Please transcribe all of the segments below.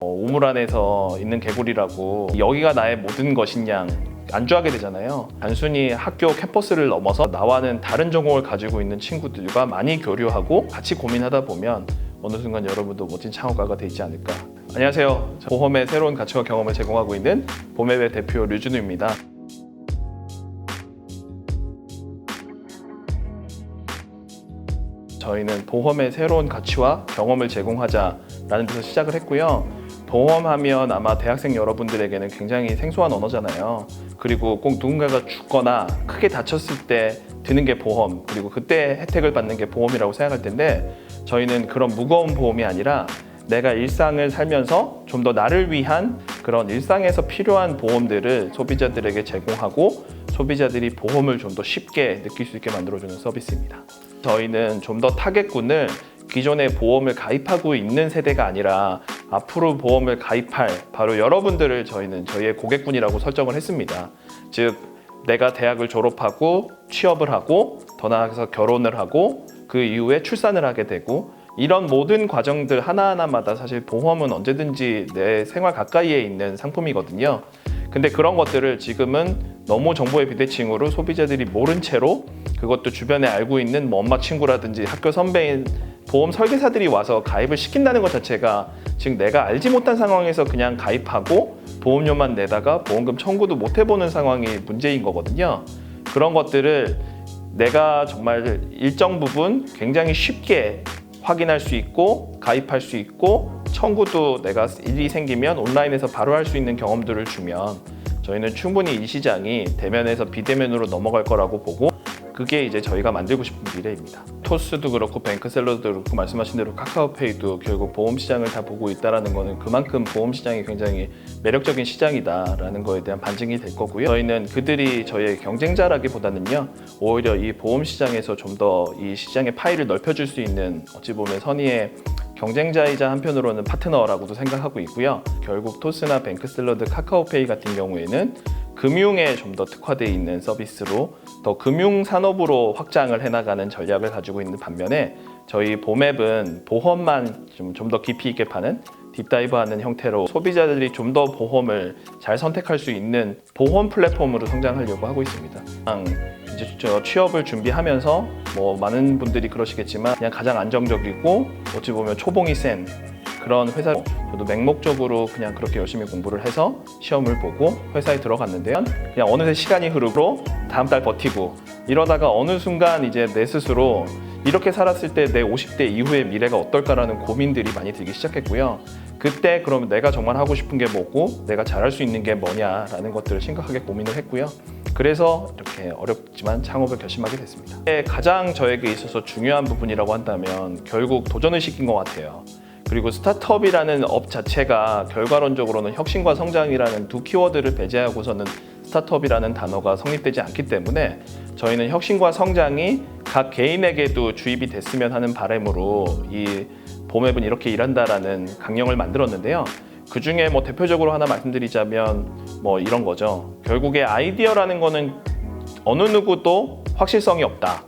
우물 안에서 있는 개구리라고 여기가 나의 모든 것이냐 안주하게 되잖아요. 단순히 학교 캠퍼스를 넘어서 나와는 다른 전공을 가지고 있는 친구들과 많이 교류하고 같이 고민하다 보면 어느 순간 여러분도 멋진 창업가가 되지 않을까. 안녕하세요. 보험의 새로운 가치와 경험을 제공하고 있는 보험의 대표 류준우입니다. 저희는 보험의 새로운 가치와 경험을 제공하자라는 데서 시작을 했고요. 보험하면 아마 대학생 여러분들에게는 굉장히 생소한 언어잖아요. 그리고 꼭 누군가가 죽거나 크게 다쳤을 때 드는 게 보험, 그리고 그때 혜택을 받는 게 보험이라고 생각할 텐데, 저희는 그런 무거운 보험이 아니라 내가 일상을 살면서 좀 더 나를 위한 그런 일상에서 필요한 보험들을 소비자들에게 제공하고 소비자들이 보험을 좀 더 쉽게 느낄 수 있게 만들어주는 서비스입니다. 저희는 좀 더 타겟군을 기존에 보험을 가입하고 있는 세대가 아니라 앞으로 보험을 가입할 바로 여러분들을 저희는 저희의 고객군이라고 설정을 했습니다. 즉, 내가 대학을 졸업하고 취업을 하고 더 나아가서 결혼을 하고 그 이후에 출산을 하게 되고 이런 모든 과정들 하나하나마다 사실 보험은 언제든지 내 생활 가까이에 있는 상품이거든요. 근데 그런 것들을 지금은 너무 정보의 비대칭으로 소비자들이 모른 채로, 그것도 주변에 알고 있는 뭐 엄마 친구라든지 학교 선배인 보험 설계사들이 와서 가입을 시킨다는 것 자체가 지금 내가 알지 못한 상황에서 그냥 가입하고 보험료만 내다가 보험금 청구도 못 해보는 상황이 문제인 거거든요. 그런 것들을 내가 정말 일정 부분 굉장히 쉽게 확인할 수 있고 가입할 수 있고 청구도 내가 일이 생기면 온라인에서 바로 할 수 있는 경험들을 주면 저희는 충분히 이 시장이 대면에서 비대면으로 넘어갈 거라고 보고, 그게 이제 저희가 만들고 싶은 미래입니다. 토스도 그렇고 뱅크샐러드도 그렇고 말씀하신 대로 카카오페이도 결국 보험 시장을 다 보고 있다는 거는 그만큼 보험 시장이 굉장히 매력적인 시장이다라는 거에 대한 반증이 될 거고요. 저희는 그들이 저희의 경쟁자라기보다는요, 오히려 이 보험 시장에서 좀 더 이 시장의 파이를 넓혀줄 수 있는 어찌 보면 선의의 경쟁자이자 한편으로는 파트너라고도 생각하고 있고요. 결국 토스나 뱅크샐러드, 카카오페이 같은 경우에는 금융에 좀 더 특화되어 있는 서비스로 더 금융 산업으로 확장을 해나가는 전략을 가지고 있는 반면에, 저희 보맵은 보험만 좀 더 깊이 있게 파는 딥다이브하는 형태로 소비자들이 좀 더 보험을 잘 선택할 수 있는 보험 플랫폼으로 성장하려고 하고 있습니다. 이제 취업을 준비하면서 뭐 많은 분들이 그러시겠지만 그냥 가장 안정적이고 어찌 보면 초봉이 센 그런 회사, 저도 맹목적으로 그냥 그렇게 열심히 공부를 해서 시험을 보고 회사에 들어갔는데요. 그냥 어느새 시간이 흐르고 다음 달 버티고 이러다가 어느 순간 이제 내 스스로 이렇게 살았을 때 내 50대 이후의 미래가 어떨까라는 고민들이 많이 들기 시작했고요. 그때 그럼 내가 정말 하고 싶은 게 뭐고 내가 잘할 수 있는 게 뭐냐라는 것들을 심각하게 고민을 했고요. 그래서 이렇게 어렵지만 창업을 결심하게 됐습니다. 가장 저에게 있어서 중요한 부분이라고 한다면 결국 도전의식인 것 같아요. 그리고 스타트업이라는 업 자체가 결과론적으로는 혁신과 성장이라는 두 키워드를 배제하고서는 스타트업이라는 단어가 성립되지 않기 때문에 저희는 혁신과 성장이 각 개인에게도 주입이 됐으면 하는 바람으로 이 보맵은 이렇게 일한다라는 강령을 만들었는데요. 그 중에 뭐 대표적으로 하나 말씀드리자면 뭐 이런 거죠. 결국에 아이디어라는 거는 어느 누구도 확실성이 없다.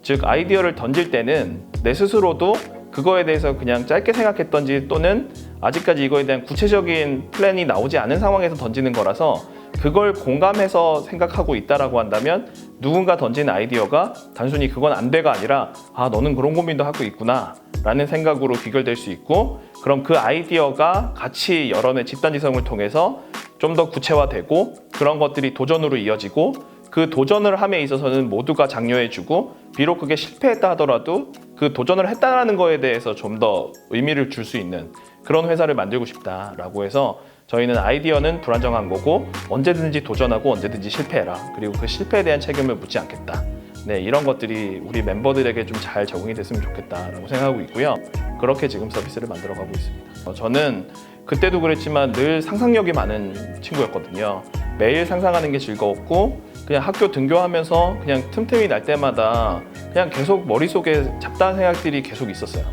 즉, 아이디어를 던질 때는 내 스스로도 그거에 대해서 그냥 짧게 생각했던지 또는 아직까지 이거에 대한 구체적인 플랜이 나오지 않은 상황에서 던지는 거라서, 그걸 공감해서 생각하고 있다라고 한다면 누군가 던진 아이디어가 단순히 그건 안 돼가 아니라 너는 그런 고민도 하고 있구나 라는 생각으로 귀결될 수 있고, 그럼 그 아이디어가 같이 여론의 집단지성을 통해서 좀 더 구체화되고 그런 것들이 도전으로 이어지고, 그 도전을 함에 있어서는 모두가 장려해주고, 비록 그게 실패했다 하더라도 그 도전을 했다는 거에 대해서 좀 더 의미를 줄 수 있는 그런 회사를 만들고 싶다라고 해서, 저희는 아이디어는 불안정한 거고 언제든지 도전하고 언제든지 실패해라, 그리고 그 실패에 대한 책임을 묻지 않겠다. 네, 이런 것들이 우리 멤버들에게 좀 잘 적응이 됐으면 좋겠다라고 생각하고 있고요. 그렇게 지금 서비스를 만들어가고 있습니다. 저는 그때도 그랬지만 늘 상상력이 많은 친구였거든요. 매일 상상하는 게 즐거웠고, 그냥 학교 등교하면서 그냥 틈틈이 날 때마다 그냥 계속 머릿속에 잡다한 생각들이 계속 있었어요.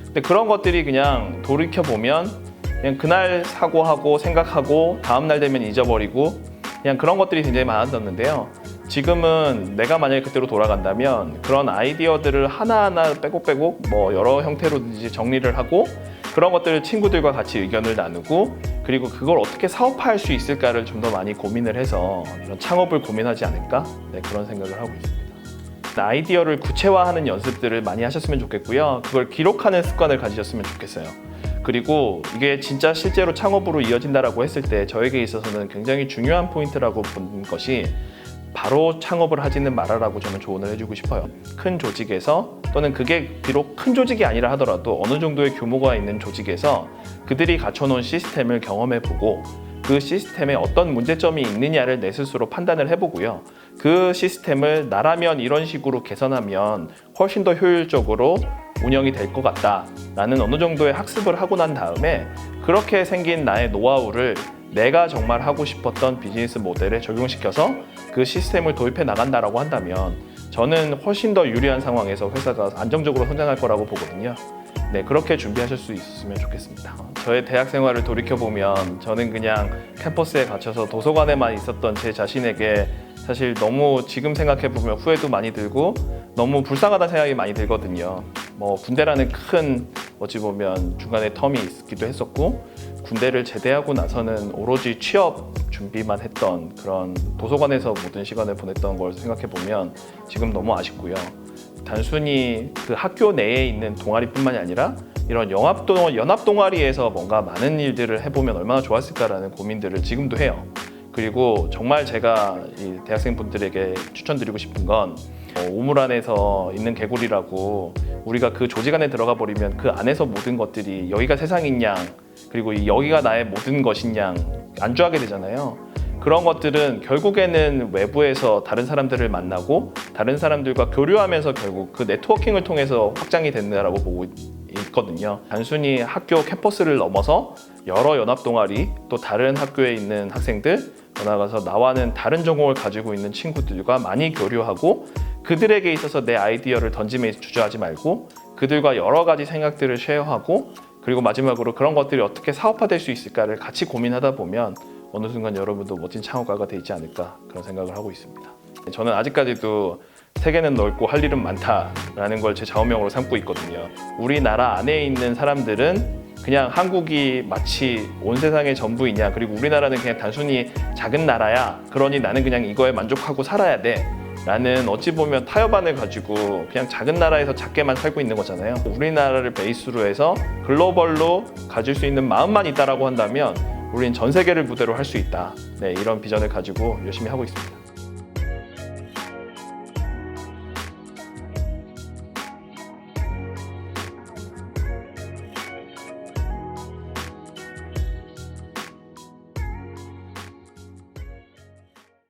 근데 그런 것들이 그냥 돌이켜보면 그냥 그날 사고하고 생각하고 다음날 되면 잊어버리고 그냥 그런 것들이 굉장히 많아졌는데요. 지금은 내가 만약에 그때로 돌아간다면 그런 아이디어들을 하나하나 빼곡빼곡 뭐 여러 형태로든지 정리를 하고 그런 것들을 친구들과 같이 의견을 나누고 그리고 그걸 어떻게 사업화할 수 있을까를 좀 더 많이 고민을 해서 이런 창업을 고민하지 않을까? 네, 그런 생각을 하고 있습니다. 아이디어를 구체화하는 연습들을 많이 하셨으면 좋겠고요. 그걸 기록하는 습관을 가지셨으면 좋겠어요. 그리고 이게 진짜 실제로 창업으로 이어진다라고 했을 때 저에게 있어서는 굉장히 중요한 포인트라고 본 것이 바로 창업을 하지는 말아라고 저는 조언을 해주고 싶어요. 큰 조직에서 또는 그게 비록 큰 조직이 아니라 하더라도 어느 정도의 규모가 있는 조직에서 그들이 갖춰놓은 시스템을 경험해보고 그 시스템에 어떤 문제점이 있느냐를 내 스스로 판단을 해보고요. 그 시스템을 나라면 이런 식으로 개선하면 훨씬 더 효율적으로 운영이 될 것 같다라는 어느 정도의 학습을 하고 난 다음에 그렇게 생긴 나의 노하우를 내가 정말 하고 싶었던 비즈니스 모델에 적용시켜서 그 시스템을 도입해 나간다라고 한다면 저는 훨씬 더 유리한 상황에서 회사가 안정적으로 성장할 거라고 보거든요. 네, 그렇게 준비하실 수 있었으면 좋겠습니다. 저의 대학 생활을 돌이켜보면 저는 그냥 캠퍼스에 갇혀서 도서관에만 있었던 제 자신에게 사실 너무 지금 생각해보면 후회도 많이 들고 너무 불쌍하다는 생각이 많이 들거든요. 군대라는 큰 어찌 보면 중간에 텀이 있기도 했었고 군대를 제대하고 나서는 오로지 취업 준비만 했던 그런 도서관에서 모든 시간을 보냈던 걸 생각해보면 지금 너무 아쉽고요. 단순히 그 학교 내에 있는 동아리뿐만이 아니라 이런 연합 동아리에서 뭔가 많은 일들을 해보면 얼마나 좋았을까라는 고민들을 지금도 해요. 그리고 정말 제가 이 대학생분들에게 추천드리고 싶은 건 우물 안에서 있는 개구리라고 우리가 그 조직 안에 들어가 버리면 그 안에서 모든 것들이 여기가 세상인 양 그리고 여기가 나의 모든 것인 양 안주하게 되잖아요. 그런 것들은 결국에는 외부에서 다른 사람들을 만나고 다른 사람들과 교류하면서 결국 그 네트워킹을 통해서 확장이 된다라고 보고 있거든요. 단순히 학교 캠퍼스를 넘어서 여러 연합 동아리 또 다른 학교에 있는 학생들 나가서 나와는 다른 전공을 가지고 있는 친구들과 많이 교류하고 그들에게 있어서 내 아이디어를 던짐에 주저하지 말고 그들과 여러 가지 생각들을 쉐어하고 그리고 마지막으로 그런 것들이 어떻게 사업화될 수 있을까를 같이 고민하다 보면 어느 순간 여러분도 멋진 창업가가 되지 않을까 그런 생각을 하고 있습니다. 저는 아직까지도 세계는 넓고 할 일은 많다라는 걸 제 좌우명으로 삼고 있거든요. 우리나라 안에 있는 사람들은 그냥 한국이 마치 온 세상의 전부이냐 그리고 우리나라는 그냥 단순히 작은 나라야 그러니 나는 그냥 이거에 만족하고 살아야 돼 라는 어찌 보면 타협안을 가지고 그냥 작은 나라에서 작게만 살고 있는 거잖아요. 우리나라를 베이스로 해서 글로벌로 가질 수 있는 마음만 있다라고 한다면 우린 전 세계를 무대로 할 수 있다. 네, 이런 비전을 가지고 열심히 하고 있습니다.